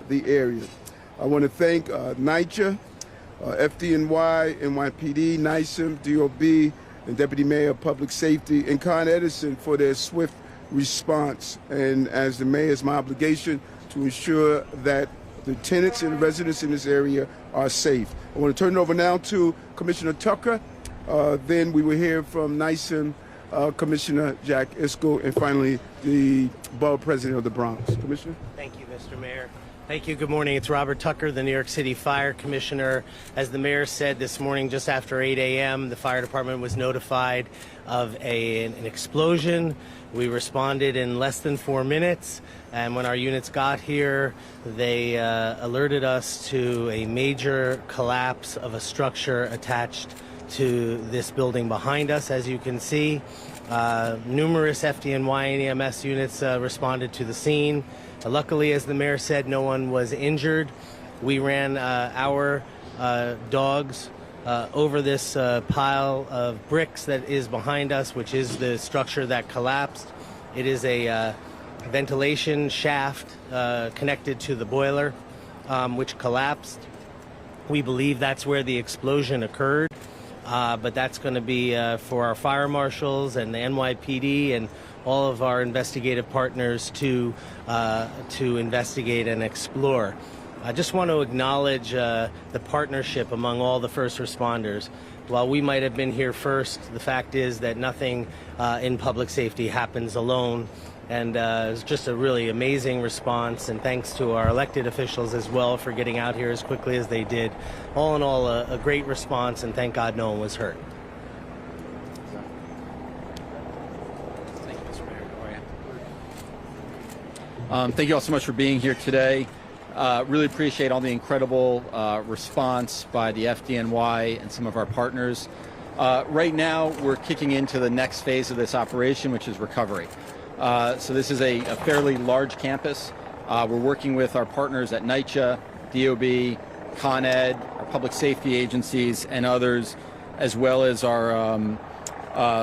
the area. I want to thank NYCHA, FDNY, NYPD, NYSEM, DOB, and Deputy Mayor of Public Safety, and Con Edison for their swift response. And as the mayor, it's my obligation to ensure that the tenants and residents in this area are safe. I want to turn it over now to Commissioner Tucker. Then we will hear from NYSEM, Commissioner Jack Iskel, and finally the Borough President of the Bronx. Commissioner? Thank you, Mr. Mayor. Thank you. Good morning. It's Robert Tucker, the New York City Fire Commissioner. As the mayor said this morning, just after 8 a.m., the fire department was notified of an explosion. We responded in less than 4 minutes, and when our units got here, they alerted us to a major collapse of a structure attached to this building behind us. As you can see, numerous FDNY and EMS units responded to the scene. Luckily, as the mayor said, no one was injured. We ran our dogs over this pile of bricks that is behind us, which is the structure that collapsed. It is a ventilation shaft connected to the boiler, which collapsed. We believe that's where the explosion occurred, but that's going to be for our fire marshals and the NYPD and all of our investigative partners to investigate and explore. I just want to acknowledge the partnership among all the first responders. While we might have been here first, the fact is that nothing in public safety happens alone. And it's just a really amazing response, and thanks to our elected officials as well for getting out here as quickly as they did. All in all, a great response, and thank God no one was hurt. Thank you, Mr. Mayor. How are you? Thank you all so much for being here today. Really appreciate all the incredible response by the FDNY and some of our partners. Right now, we're kicking into the next phase of this operation, which is recovery. So this is a fairly large campus. We're working with our partners at NYCHA, DOB, Con Ed, our public safety agencies, and others, as well as our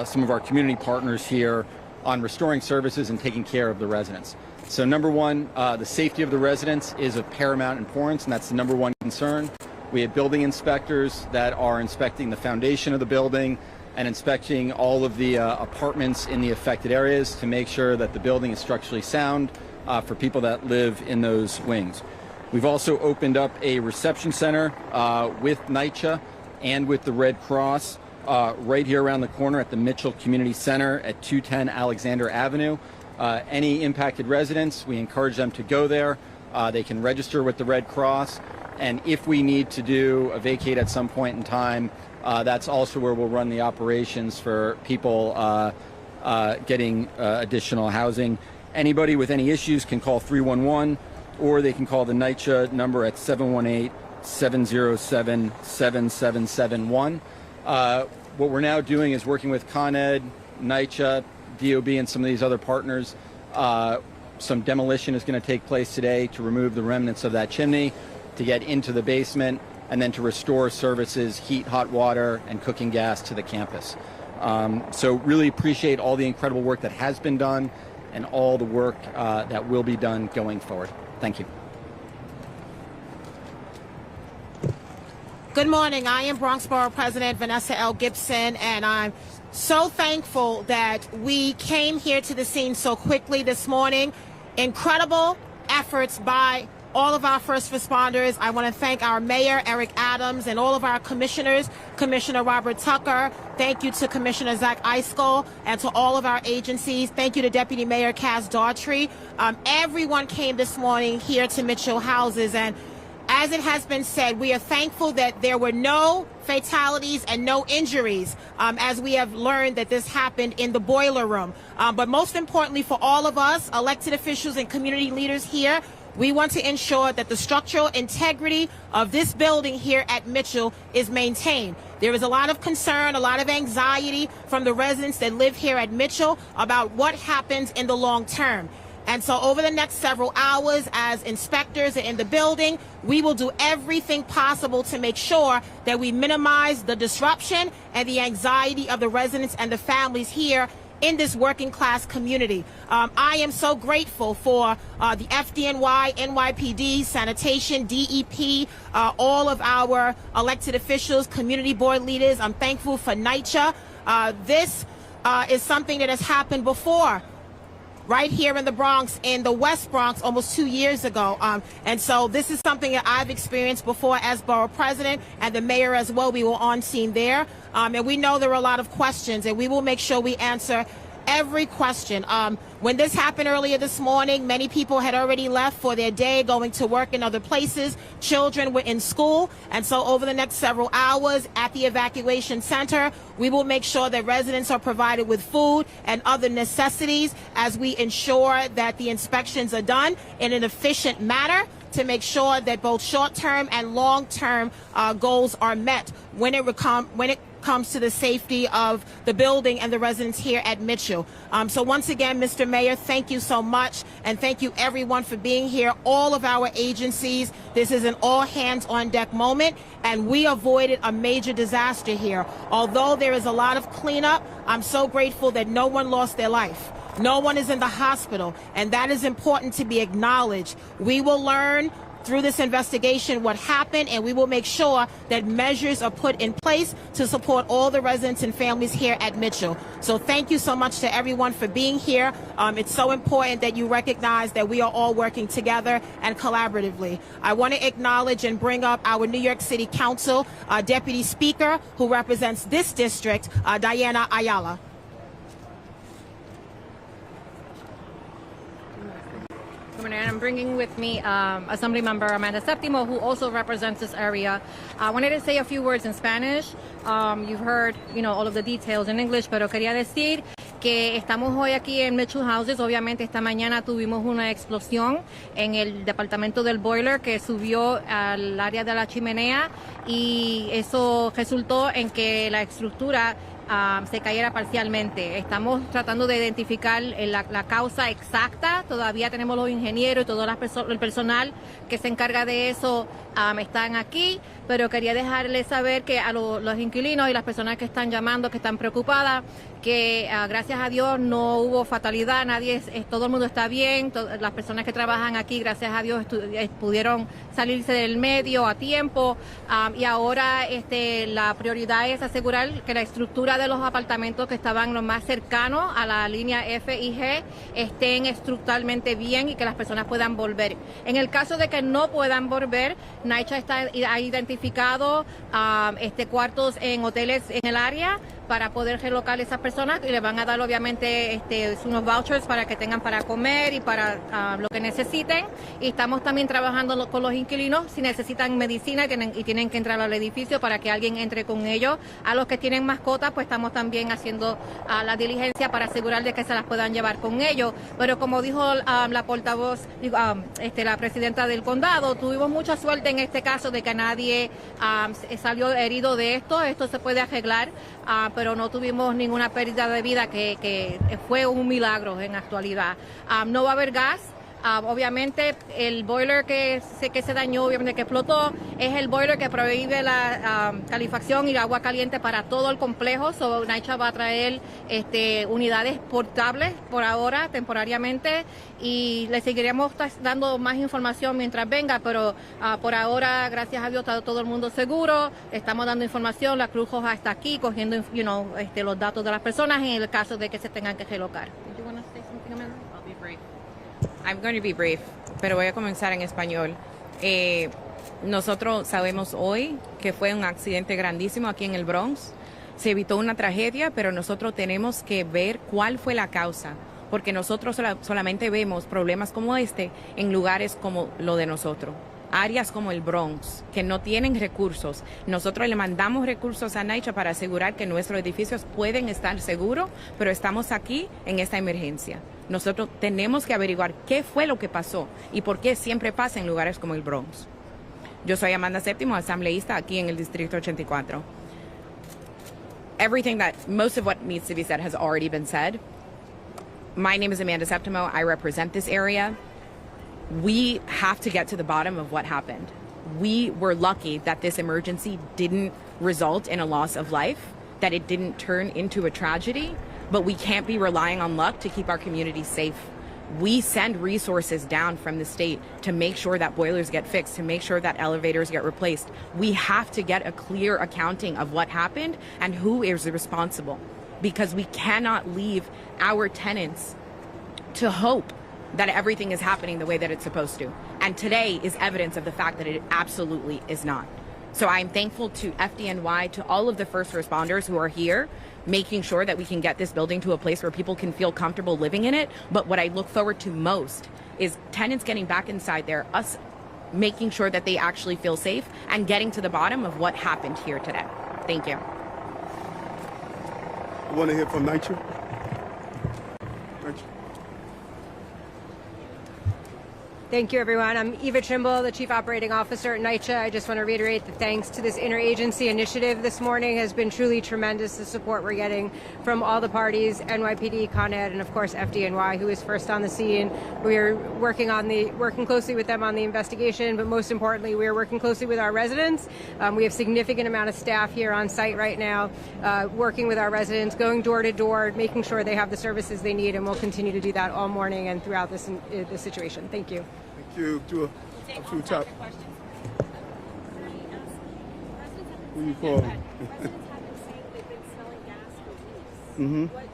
some of our community partners here on restoring services and taking care of the residents. So number one, the safety of the residents is of paramount importance, and that's the number one concern. We have building inspectors that are inspecting the foundation of the building and inspecting all of the apartments in the affected areas to make sure that the building is structurally sound for people that live in those wings. We've also opened up a reception center with NYCHA and with the Red Cross right here around the corner at the Mitchell Community Center at 210 Alexander Avenue. Any impacted residents, we encourage them to go there. They can register with the Red Cross, and if we need to do a vacate at some point in time, that's also where we'll run the operations for people getting additional housing. Anybody with any issues can call 311, or they can call the NYCHA number at 718-707-7771. What we're now doing is working with Con Ed, NYCHA, DOB, and some of these other partners. Some demolition is going to take place today to remove the remnants of that chimney, to get into the basement, and then to restore services, heat, hot water, and cooking gas to the campus. So really appreciate all the incredible work that has been done and all the work that will be done going forward. Thank you. Good morning. I am Bronx Borough President Vanessa L. Gibson, and I'm so thankful that we came here to the scene so quickly this morning. Incredible efforts by all of our first responders. I want to thank our mayor, Eric Adams, and all of our commissioners, Commissioner Robert Tucker. Thank you to Commissioner Zach Iskel and to all of our agencies. Thank you to Deputy Mayor Kaz Daughtry. Everyone came this morning here to Mitchell Houses, and as it has been said, we are thankful that there were no fatalities and no injuries, as we have learned that this happened in the boiler room. But most importantly for all of us, elected officials and community leaders here, we want to ensure that the structural integrity of this building here at Mitchell is maintained. There is a lot of concern, a lot of anxiety from the residents that live here at Mitchell about what happens in the long term. And so over the next several hours, as inspectors are in the building, we will do everything possible to make sure that we minimize the disruption and the anxiety of the residents and the families here in this working class community. I am so grateful for the FDNY, NYPD, sanitation, DEP, all of our elected officials, community board leaders. I'm thankful for NYCHA. This is something that has happened before, right here in the Bronx, in the West Bronx, almost 2 years ago. And so this is something that I've experienced before as borough president, and the mayor as well. We were on scene there. And we know there are a lot of questions, and we will make sure we answer every question. When this happened earlier this morning, many people had already left for their day, going to work in other places. Children were in school. And so over the next several hours at the evacuation center, we will make sure that residents are provided with food and other necessities as we ensure that the inspections are done in an efficient manner to make sure that both short-term and long-term goals are met when it comes to the safety of the building and the residents here at Mitchell. So once again, Mr. Mayor, thank you so much, and thank you everyone for being here, all of our agencies. This is an all-hands-on-deck moment, and we avoided a major disaster here. Although there is a lot of cleanup, I'm so grateful that no one lost their life. No one is in the hospital, and that is important to be acknowledged. We will learn through this investigation what happened, and we will make sure that measures are put in place to support all the residents and families here at Mitchell. So thank you so much to everyone for being here. It's so important that you recognize that we are all working together and collaboratively. I want to acknowledge and bring up our New York City Council Deputy Speaker, who represents this district, Diana Ayala. And I'm bringing with me Assemblymember Amanda Septimo, who also represents this area. I wanted to say a few words in Spanish. You've heard, all of the details in English, pero quería decir que estamos hoy aquí en Mitchell Houses. Obviamente esta mañana tuvimos una explosión en el departamento del boiler que subió al área de la chimenea, y eso resultó en que la estructura se cayera parcialmente. Estamos tratando de identificar la causa exacta. Todavía tenemos los ingenieros y todo el personal que se encarga de eso están aquí, pero quería dejarles saber que a los inquilinos y las personas que están llamando, que están preocupadas, que gracias a Dios no hubo fatalidad, todo el mundo está bien, las personas que trabajan aquí, gracias a Dios, pudieron salirse del medio a tiempo, y ahora la prioridad es asegurar que la estructura de los apartamentos que estaban lo más cercanos a la línea F y G estén estructuralmente bien y que las personas puedan volver. En el caso de que no puedan volver, NYCHA ha identificado cuartos en hoteles en el área para poder relocar a esas personas, y les van a dar obviamente unos vouchers para que tengan para comer y para lo que necesiten. Y estamos también trabajando con los inquilinos si necesitan medicina y tienen que entrar al edificio para que alguien entre con ellos. A los que tienen mascotas, pues estamos también haciendo la diligencia para asegurar de que se las puedan llevar con ellos. Pero como dijo la portavoz, la presidenta del condado, tuvimos mucha suerte en este caso de que nadie salió herido de esto. Esto se puede arreglar, pero no tuvimos ninguna pérdida de vida, que fue un milagro en actualidad. No va a haber gas. Obviamente el boiler que se dañó, obviamente que explotó, es el boiler que prohíbe la calefacción y agua caliente para todo el complejo. So NYCHA va a traer unidades portables por ahora, temporariamente, y le seguiremos dando más información mientras venga, pero por ahora, gracias a Dios, está todo el mundo seguro. Estamos dando información, la Cruz Roja está aquí cogiendo los datos de las personas en el caso de que se tengan que relocar. I'm going to be brief, pero voy a comenzar en español. Nosotros sabemos hoy que fue un accidente grandísimo aquí en el Bronx. Se evitó una tragedia, pero nosotros tenemos que ver cuál fue la causa, porque nosotros solamente vemos problemas como en lugares como lo de nosotros. Áreas como el Bronx, que no tienen recursos. Nosotros le mandamos recursos a NYCHA para asegurar que nuestros edificios pueden estar seguros, pero estamos aquí en esta emergencia. Nosotros tenemos que averiguar qué fue lo que pasó y por qué siempre pasa en lugares como el Bronx. Yo soy Amanda Septimo, asambleísta aquí en el Distrito 84. Most of what needs to be said has already been said. My name is Amanda Septimo. I represent this area. We have to get to the bottom of what happened. We were lucky that this emergency didn't result in a loss of life, that it didn't turn into a tragedy. but we can't be relying on luck to keep our communities safe. We send resources down from the state to make sure that boilers get fixed, to make sure that elevators get replaced. We have to get a clear accounting of what happened and who is responsible, because we cannot leave our tenants to hope that everything is happening the way that it's supposed to. And today is evidence of the fact that it absolutely is not. So I'm thankful to FDNY, to all of the first responders who are here, making sure that we can get this building to a place where people can feel comfortable living in it. But what I look forward to most is tenants getting back inside there, us making sure that they actually feel safe, and getting to the bottom of what happened here today. Thank you. I want to hear from NYCHA. Thank you, everyone. I'm Eva Trimble, the Chief Operating Officer at NYCHA. I just want to reiterate the thanks to this interagency initiative this morning has been truly tremendous. The support we're getting from all the parties, NYPD, Con Ed, and of course FDNY, who is first on the scene. We are working closely with them on the investigation, but most importantly, we are working closely with our residents. We have significant amount of staff here on site right now, working with our residents, going door to door, making sure they have the services they need, and we'll continue to do that all morning and throughout this situation. Thank you. Thank you. To top. Who you call? Residents have been saying they've been smelling gas for weeks. What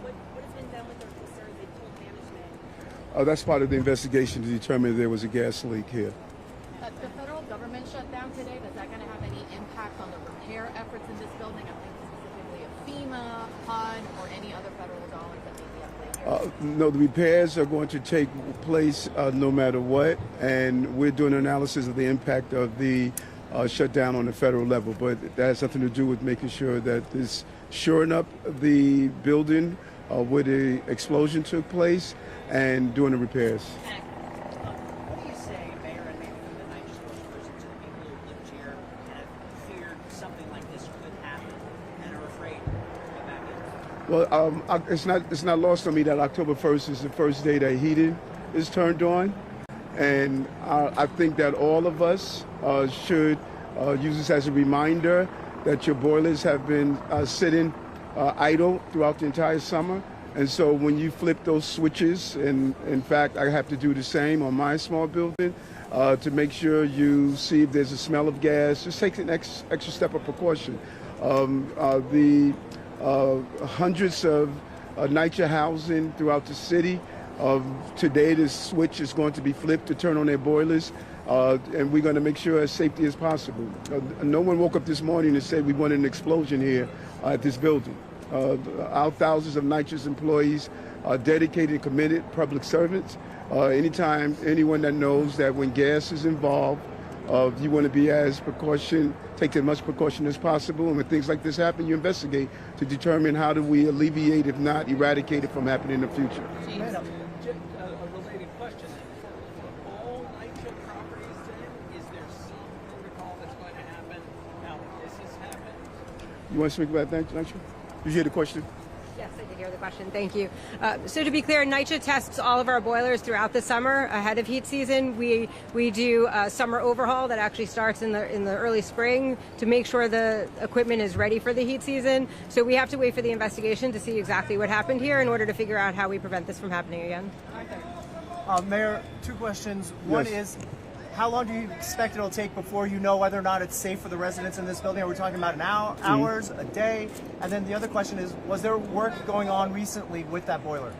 has been done with their concerns? They've told management. That's part of the investigation to determine if there was a gas leak here. The federal government shut down today. Is that going to have any impact on the repair efforts in this building? I'm thinking specifically of FEMA, HUD, or any other federal dollars that may be at play here. No, the repairs are going to take place no matter what, and we're doing an analysis of the impact of the shutdown on the federal level. But that has something to do with making sure that this shoring up the building where the explosion took place and doing the repairs. What do you say, Mayor, and maybe from the NYCHA spokesperson, to the people who lived here and have feared something like this could happen and are afraid to go back in? Well, it's not lost on me that October 1st is the first day that heating is turned on, and I think that all of us should use this as a reminder that your boilers have been sitting idle throughout the entire summer. And so when you flip those switches, and in fact, I have to do the same on my small building to make sure you see if there's a smell of gas, just take an extra step of precaution. The hundreds of NYCHA housing throughout the city, today the switch is going to be flipped to turn on their boilers, and we're going to make sure as safety as possible. No one woke up this morning and said we wanted an explosion here at this building. Our thousands of NYCHA's employees are dedicated, committed public servants. Anytime anyone that knows that when gas is involved, you want to be take as much precaution as possible. And when things like this happen, you investigate to determine how do we alleviate, if not eradicate it from happening in the future. Madam, a related question. For all NYCHA properties then, is there some protocol that's going to happen now that this has happened? You want to speak about that, NYCHA? Did you hear the question? Yes, I did hear the question. Thank you. So to be clear, NYCHA tests all of our boilers throughout the summer ahead of heat season. We do a summer overhaul that actually starts in the early spring to make sure the equipment is ready for the heat season. So we have to wait for the investigation to see exactly what happened here in order to figure out how we prevent this from happening again. Mayor, two questions. One is, how long do you expect it'll take before you know whether or not it's safe for the residents in this building? Are we talking about an hour, hours, a day? And then the other question is, was there work going on recently with that boiler?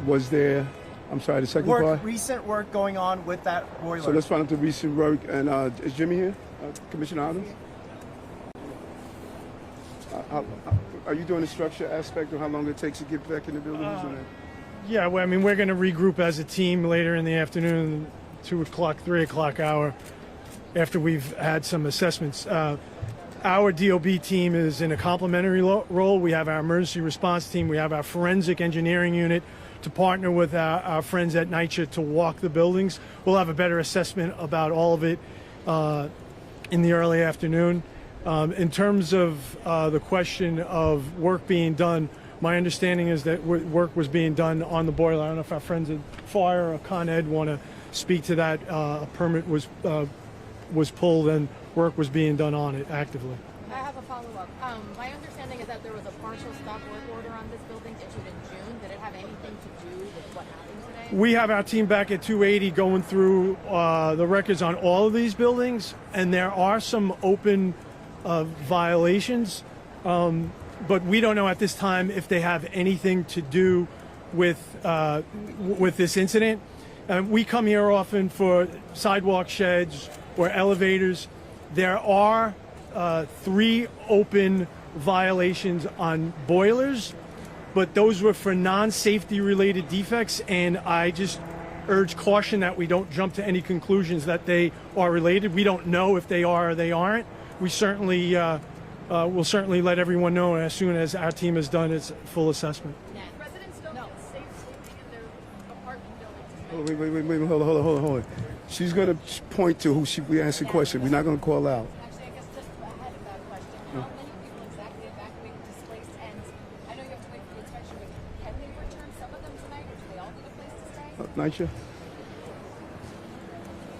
Was there, I'm sorry, the second part? Recent work going on with that boiler. So let's find out the recent work. And is Jimmy here? Commissioner Adams? Are you doing the structure aspect of how long it takes to get back in the buildings? Yeah, well, I mean, we're going to regroup as a team later in the afternoon, 2 o'clock, 3 o'clock hour, after we've had some assessments. Our DOB team is in a complementary role. We have our emergency response team. We have our forensic engineering unit to partner with our friends at NYCHA to walk the buildings. We'll have a better assessment about all of it in the early afternoon. In terms of the question of work being done, my understanding is that work was being done on the boiler. I don't know if our friends at Fire or Con Ed want to speak to that. A permit was pulled and work was being done on it actively. I have a follow-up. My understanding is that there was a partial stop work order on this building issued in June. Did it have anything to do with what happened today? We have our team back at 280 going through the records on all of these buildings, and there are some open violations, but we don't know at this time if they have anything to do with this incident. We come here often for sidewalk sheds or elevators. There are 3 open violations on boilers, but those were for non-safety related defects, and I just urge caution that we don't jump to any conclusions that they are related. We don't know if they are or they aren't. We certainly will certainly let everyone know as soon as our team has done its full assessment. Residents don't get safe sleeping in their apartment buildings. Wait, hold on. She's going to point to who we asked the question. We're not going to call out. Actually, I guess just ahead of that question, how many people exactly evacuated, displaced, and I know you have to wait for the inspection, but can they return some of them tonight, or do they all need a place to stay? Nycha?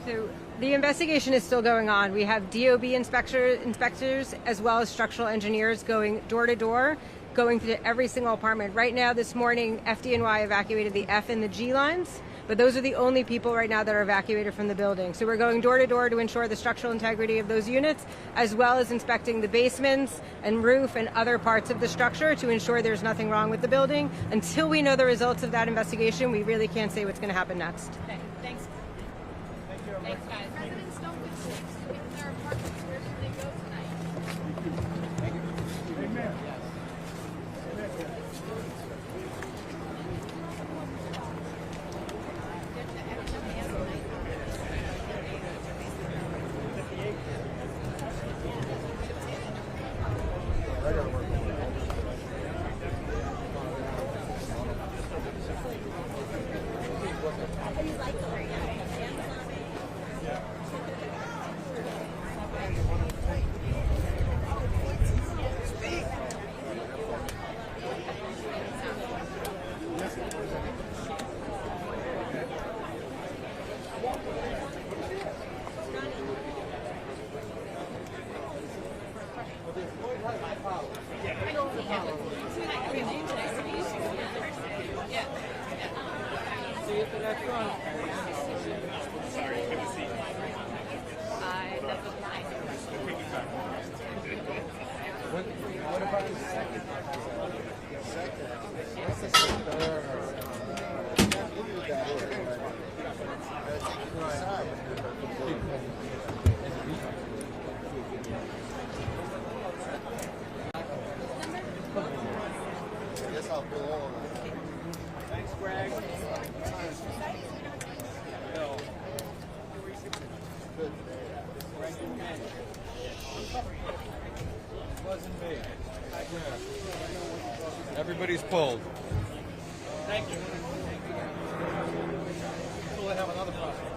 So the investigation is still going on. We have DOB inspectors as well as structural engineers going door to door, going to every single apartment. Right now, this morning, FDNY evacuated the F and the G lines, but those are the only people right now that are evacuated from the building. So we're going door to door to ensure the structural integrity of those units, as well as inspecting the basements and roof and other parts of the structure to ensure there's nothing wrong with the building. Until we know the results of that investigation, we really can't say what's going to happen next. Okay, thanks. Thanks, guys. Residents don't get safe sleeping in their apartments. Where should they go tonight? Thanks, Greg. Wasn't me. Everybody's pulled. Thank you. We'll have another process.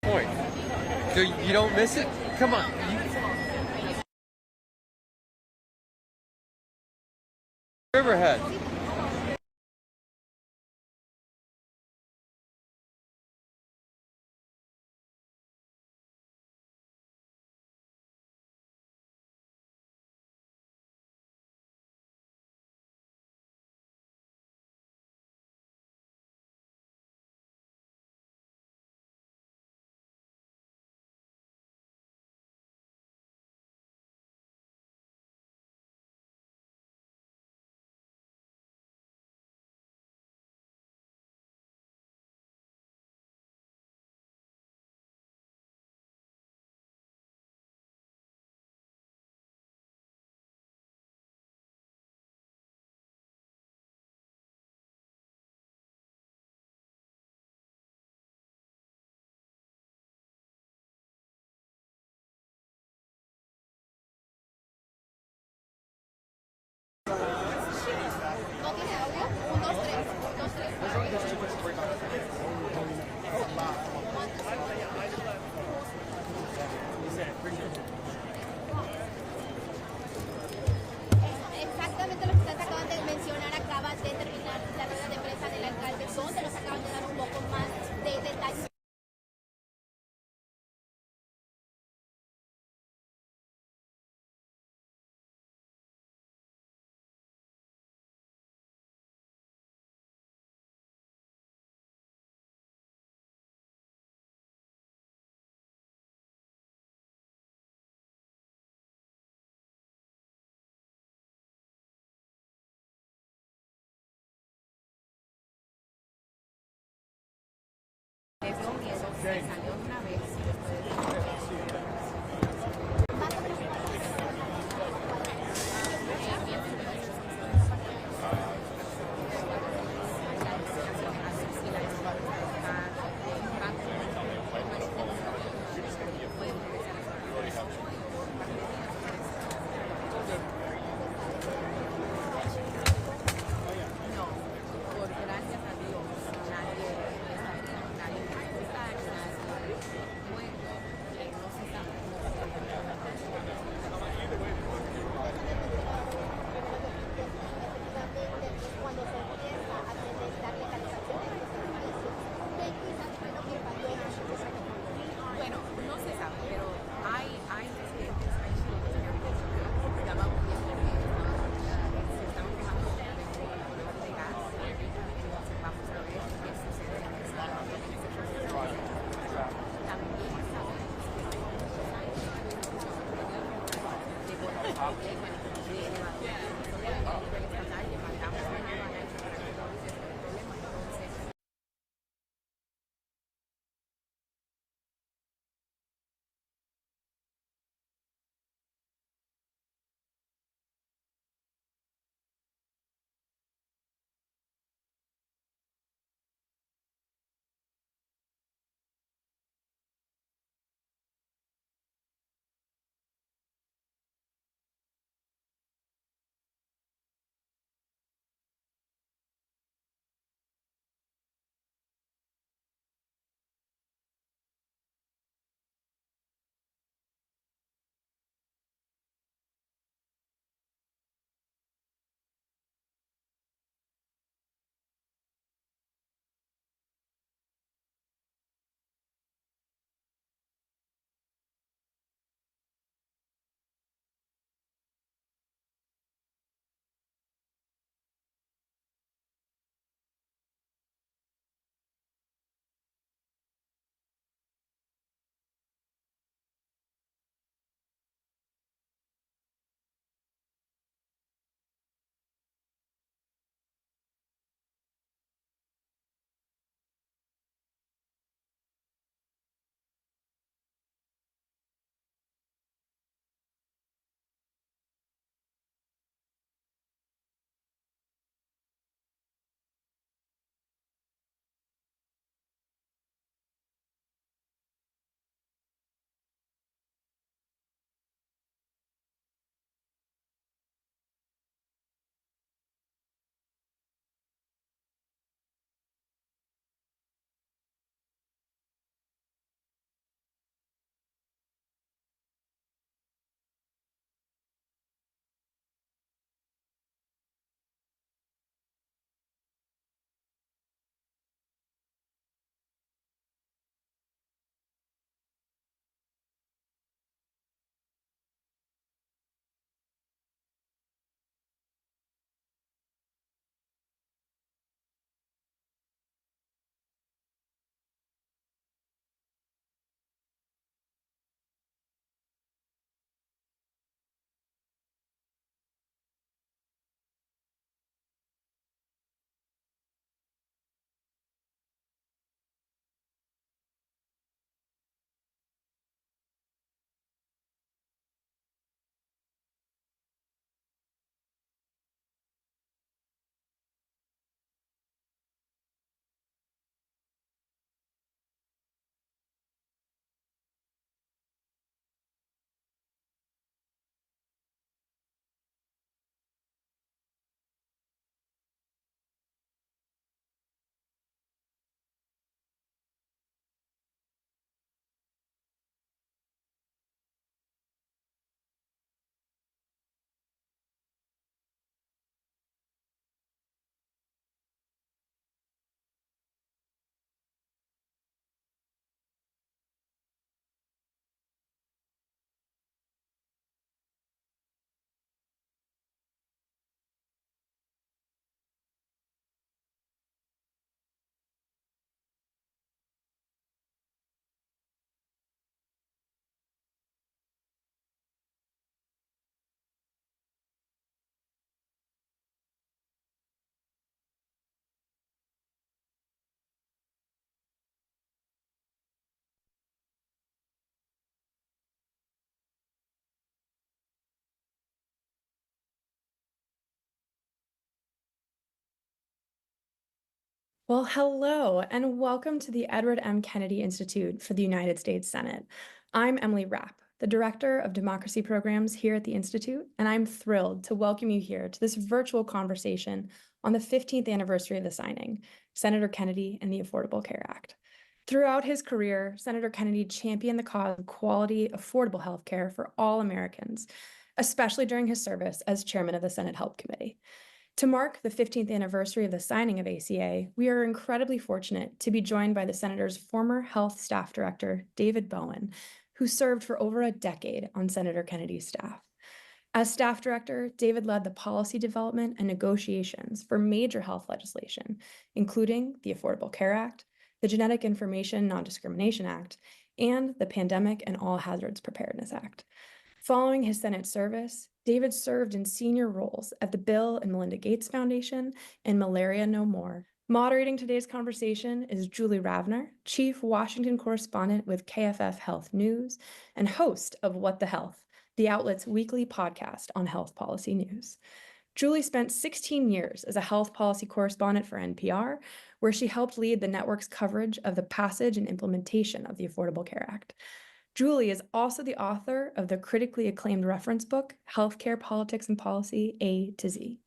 Point. So you don't miss it? Come on. Riverhead. Well, hello, and welcome to the Edward M. Kennedy Institute for the United States Senate. I'm Emily Rapp, the Director of Democracy Programs here at the Institute, and I'm thrilled to welcome you here to this virtual conversation on the 15th anniversary of the signing, Senator Kennedy and the Affordable Care Act. Throughout his career, Senator Kennedy championed the cause of quality, affordable health care for all Americans, especially during his service as chairman of the Senate Help Committee. To mark the 15th anniversary of the signing of ACA, we are incredibly fortunate to be joined by the Senator's former Health Staff Director, David Bowen, who served for over a decade on Senator Kennedy's staff. As staff director, David led the policy development and negotiations for major health legislation, including the Affordable Care Act, the Genetic Information Non-Discrimination Act, and the Pandemic and All Hazards Preparedness Act. Following his Senate service, David served in senior roles at the Bill and Melinda Gates Foundation and Malaria No More. Moderating today's conversation is Julie Ravner, Chief Washington Correspondent with KFF Health News and host of What the Health, the outlet's weekly podcast on health policy news. Julie spent 16 years as a health policy correspondent for NPR, where she helped lead the network's coverage of the passage and implementation of the Affordable Care Act. Julie is also the author of the critically acclaimed reference book, Healthcare Politics and Policy, A to Z.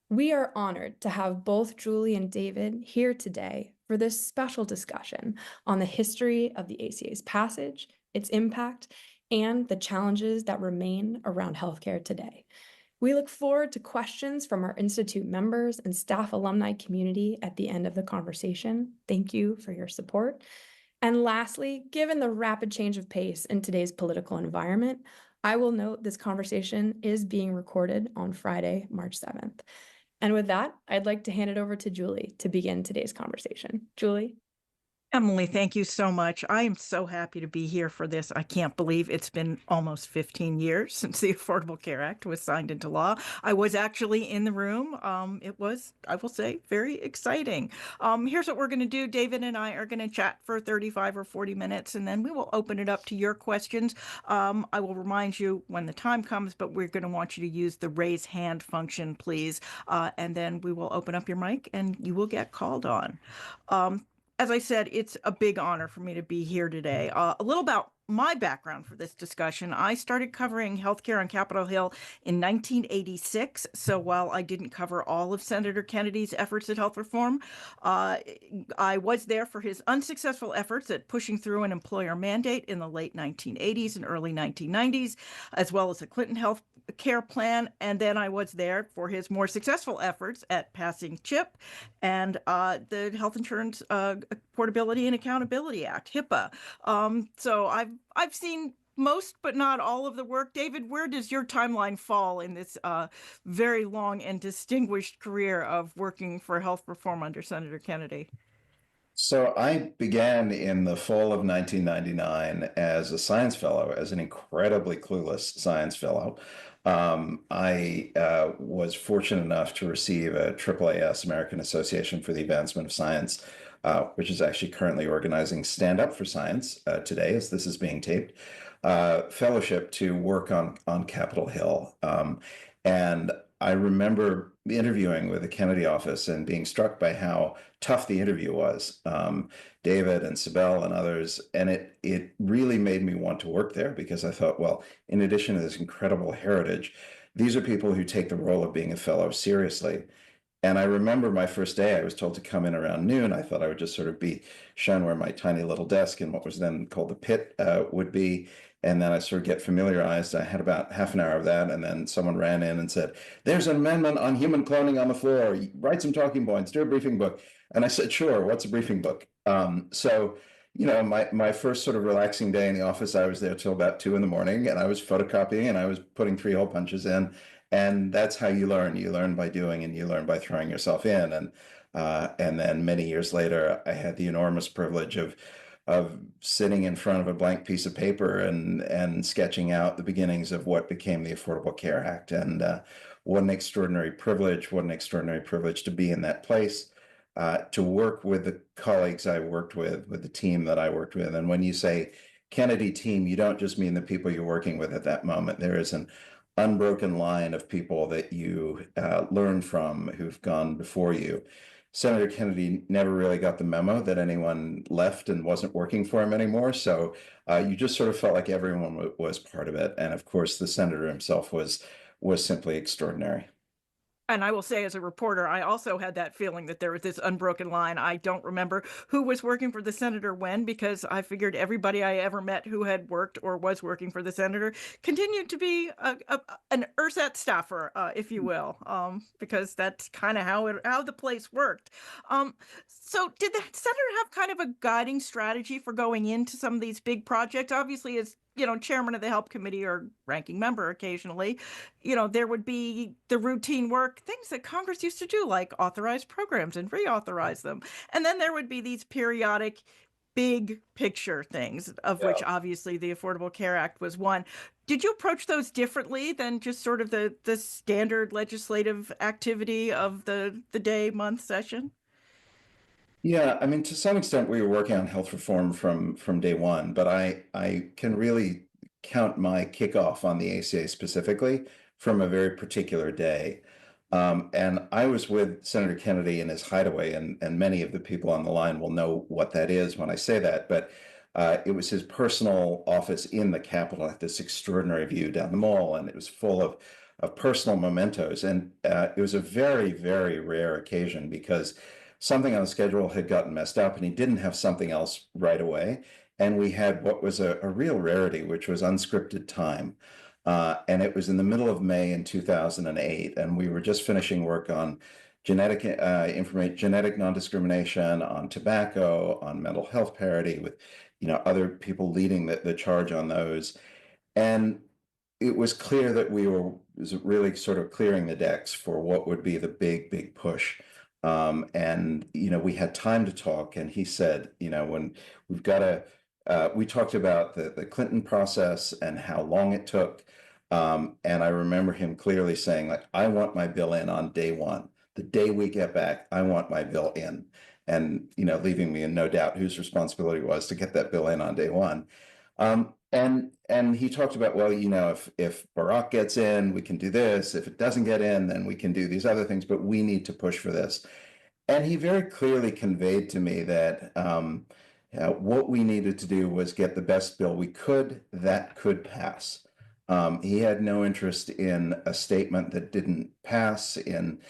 We are honored to have both Julie and David here today for this special discussion on the history of the ACA's passage, its impact, and the challenges that remain around healthcare today. We look forward to questions from our Institute members and staff alumni community at the end of the conversation. Thank you for your support. And lastly, given the rapid change of pace in today's political environment, I will note this conversation is being recorded on Friday, March 7th. And with that, I'd like to hand it over to Julie to begin today's conversation. Julie? Emily, thank you so much. I am so happy to be here for this. I can't believe it's been almost 15 years since the Affordable Care Act was signed into law. I was actually in the room. It was, I will say, very exciting. Here's what we're going to do. David and I are going to chat for 35 or 40 minutes, and then we will open it up to your questions. I will remind you when the time comes, but we're going to want you to use the raise hand function, please. And then we will open up your mic and you will get called on. As I said, it's a big honor for me to be here today. A little about my background for this discussion. I started covering healthcare on Capitol Hill in 1986. So while I didn't cover all of Senator Kennedy's efforts at health reform, I was there for his unsuccessful efforts at pushing through an employer mandate in the late 1980s and early 1990s, as well as the Clinton health care plan. And then I was there for his more successful efforts at passing CHIP and the Health Insurance Portability and Accountability Act, HIPAA. So I've seen most, but not all of the work. David, where does your timeline fall in this very long and distinguished career of working for health reform under Senator Kennedy? So I began in the fall of 1999 as a science fellow, as an incredibly clueless science fellow. I was fortunate enough to receive a AAAS, American Association for the Advancement of Science, which is actually currently organizing Stand Up for Science today, as this is being taped, fellowship to work on Capitol Hill. And I remember interviewing with the Kennedy office and being struck by how tough the interview was. David and Sibel and others, and it really made me want to work there because I thought, well, in addition to this incredible heritage, these are people who take the role of being a fellow seriously. And I remember my first day, I was told to come in around noon. I thought I would just sort of be shown where my tiny little desk and what was then called the pit would be. And then I sort of get familiarized. I had about half an hour of that. And then someone ran in and said, there's an amendment on human cloning on the floor. Write some talking points, do a briefing book. And I said, sure, what's a briefing book? So, you know, my first sort of relaxing day in the office, I was there till about 2 a.m. and I was photocopying and I was putting 3 hole punches in. And that's how you learn. You learn by doing and you learn by throwing yourself in. And then many years later, I had the enormous privilege of sitting in front of a blank piece of paper and sketching out the beginnings of what became the Affordable Care Act. And what an extraordinary privilege, to be in that place, to work with the colleagues I worked with the team that I worked with. And when you say Kennedy team, you don't just mean the people you're working with at that moment. There is an unbroken line of people that you learn from who've gone before you. Senator Kennedy never really got the memo that anyone left and wasn't working for him anymore. So you just sort of felt like everyone was part of it. And of course, the senator himself was simply extraordinary. And I will say, as a reporter, I also had that feeling that there was this unbroken line. I don't remember who was working for the senator when, because I figured everybody I ever met who had worked or was working for the senator continued to be an ersatz staffer, if you will, because that's kind of how the place worked. So did the senator have kind of a guiding strategy for going into some of these big projects? Obviously, as chairman of the Help Committee or ranking member occasionally, there would be the routine work, things that Congress used to do, like authorize programs and reauthorize them. And then there would be these periodic big picture things, of which obviously the Affordable Care Act was one. Did you approach those differently than just sort of the standard legislative activity of the day, month session? Yeah, I mean, to some extent, we were working on health reform from day one, but I can really count my kickoff on the ACA specifically from a very particular day. And I was with Senator Kennedy in his hideaway, and many of the people on the line will know what that is when I say that. But it was his personal office in the Capitol at this extraordinary view down the mall, and it was full of personal mementos. And it was a very, very rare occasion because something on the schedule had gotten messed up, and he didn't have something else right away. And we had what was a real rarity, which was unscripted time. And it was in the middle of May in 2008, and we were just finishing work on genetic non-discrimination, on tobacco, on mental health parity, with other people leading the charge on those. And it was clear that was really sort of clearing the decks for what would be the big push. And we had time to talk, and he said, when we've got to. We talked about the Clinton process and how long it took. And I remember him clearly saying, like, I want my bill in on day one. The day we get back, I want my bill in. And, leaving me in no doubt whose responsibility it was to get that bill in on day one. And he talked about, well, if Barack gets in, we can do this. If it doesn't get in, then we can do these other things, but we need to push for this. And he very clearly conveyed to me that what we needed to do was get the best bill we could that could pass. He had no interest in a statement that didn't pass, in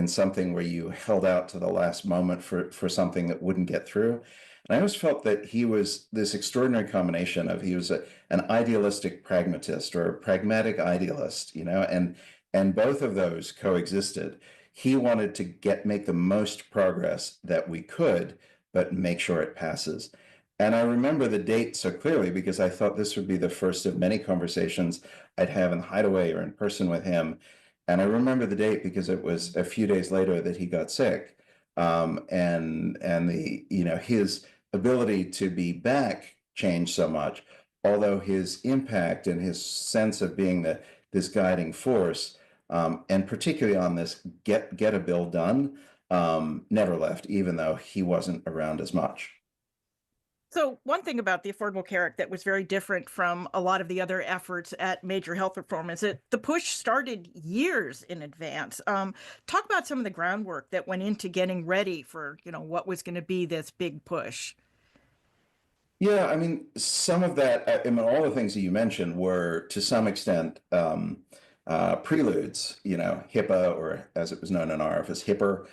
something where you held out to the last moment for something that wouldn't get through. And I always felt that he was this extraordinary combination of, he was an idealistic pragmatist or a pragmatic idealist, and both of those coexisted. He wanted to make the most progress that we could, but make sure it passes. And I remember the date so clearly because I thought this would be the first of many conversations I'd have in the hideaway or in person with him. And I remember the date because it was a few days later that he got sick. And his ability to be back changed so much, although his impact and his sense of being this guiding force, and particularly on this get a bill done, never left, even though he wasn't around as much. So one thing about the Affordable Care Act that was very different from a lot of the other efforts at major health reform is that the push started years in advance. Talk about some of the groundwork that went into getting ready for, what was going to be this big push. Yeah, I mean, some of that, all the things that you mentioned were to some extent preludes. HIPAA, or as it was known in our office, HIPAA,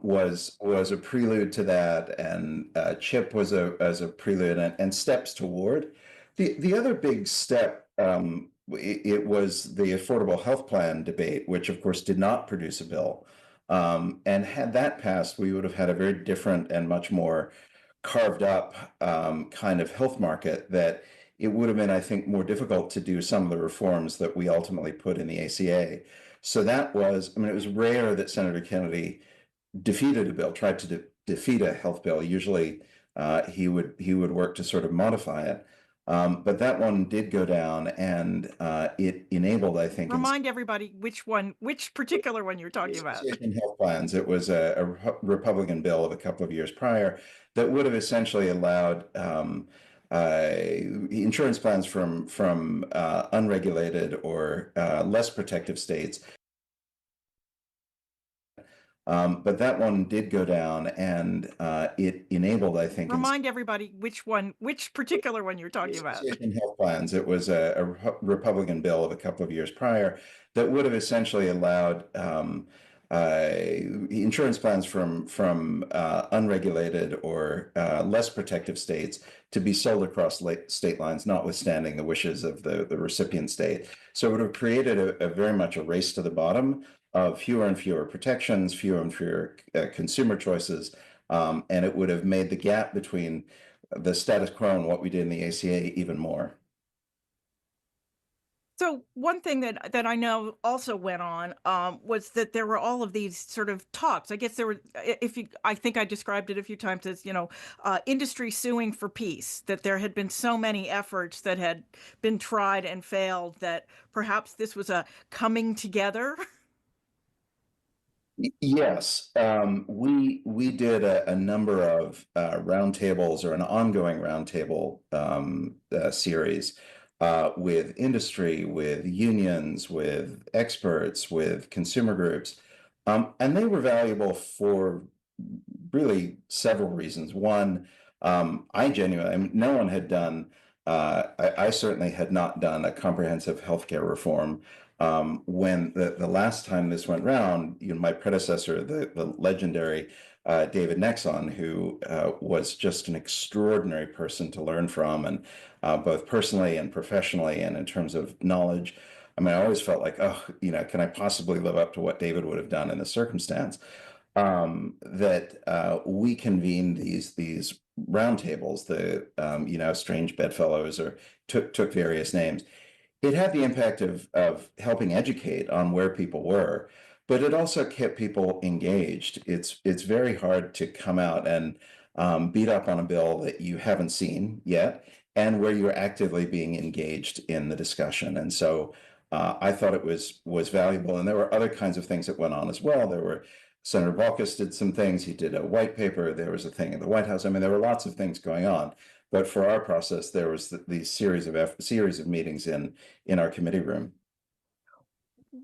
was a prelude to that, and CHIP was a prelude and steps toward. The other big step, it was the Affordable Health Plan debate, which of course did not produce a bill. And had that passed, we would have had a very different and much more carved up kind of health market that it would have been, I think, more difficult to do some of the reforms that we ultimately put in the ACA. So that was, it was rare that Senator Kennedy defeated a bill, tried to defeat a health bill. Usually he would work to sort of modify it. But that one did go down, and it enabled, I think. Remind everybody which particular one you're talking about. Health plans. It was a Republican bill of a couple of years prior that would have essentially allowed insurance plans from unregulated or less protective states. But that one did go down, and it enabled, I think. Remind everybody which particular one you're talking about. Health plans. It was a Republican bill of a couple of years prior that would have essentially allowed insurance plans from unregulated or less protective states to be sold across state lines, notwithstanding the wishes of the recipient state. So it would have created a very much a race to the bottom of fewer and fewer protections, fewer and fewer consumer choices, and it would have made the gap between the status quo and what we did in the ACA even more. So one thing that I know also went on was that there were all of these sort of talks. I guess there were, I think I described it a few times as, industry suing for peace, that there had been so many efforts that had been tried and failed that perhaps this was a coming together. Yes, we did a number of roundtables or an ongoing roundtable series with industry, with unions, with experts, with consumer groups, and they were valuable for really several reasons. One, I mean, no one had done. I certainly had not done a comprehensive healthcare reform when the last time this went round, my predecessor, the legendary David Nexon, who was just an extraordinary person to learn from, and both personally and professionally, and in terms of knowledge. I mean, I always felt like, oh, can I possibly live up to what David would have done in this circumstance? That we convened these roundtables, the strange bedfellows, or took various names. It had the impact of helping educate on where people were, but it also kept people engaged. It's very hard to come out and beat up on a bill that you haven't seen yet, and where you're actively being engaged in the discussion. And so I thought it was valuable. And there were other kinds of things that went on as well. There were Senator Baucus did some things. He did a white paper. There was a thing in the White House. I mean, there were lots of things going on. But for our process, there was these series of meetings in our committee room.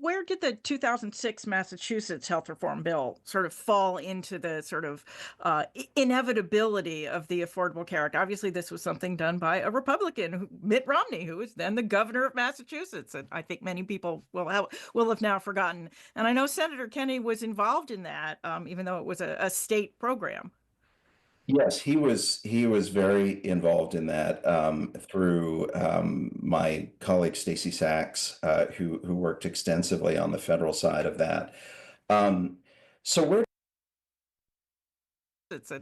Where did the 2006 Massachusetts health reform bill sort of fall into the sort of inevitability of the Affordable Care Act? Obviously, this was something done by a Republican, Mitt Romney, who was then the governor of Massachusetts, and I think many people will have now forgotten. And I know Senator Kennedy was involved in that, even though it was a state program. Yes, he was very involved in that through my colleague Stacey Sachs, who worked extensively on the federal side of that. So we're.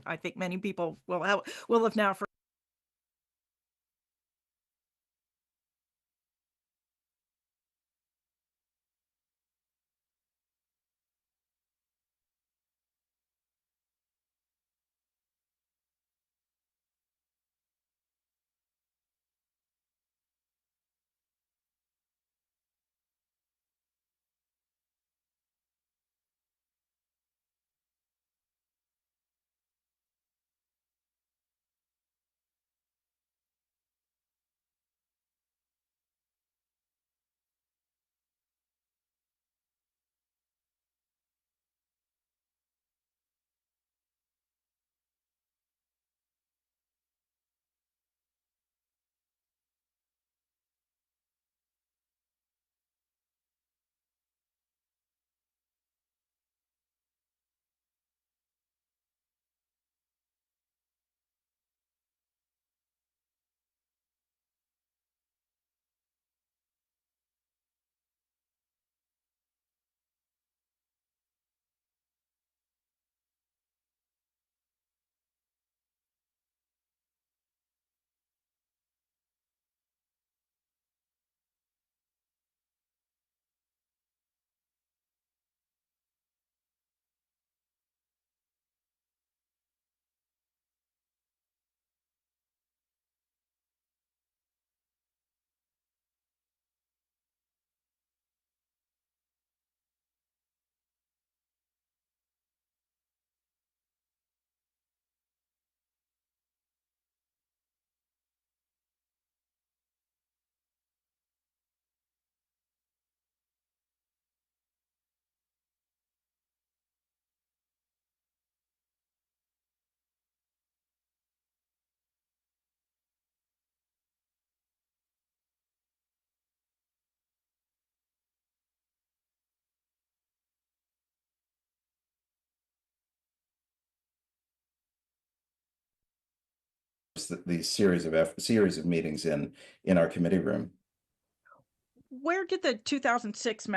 I think many people will have now forgotten. These series of meetings in our committee room. Where did the 2006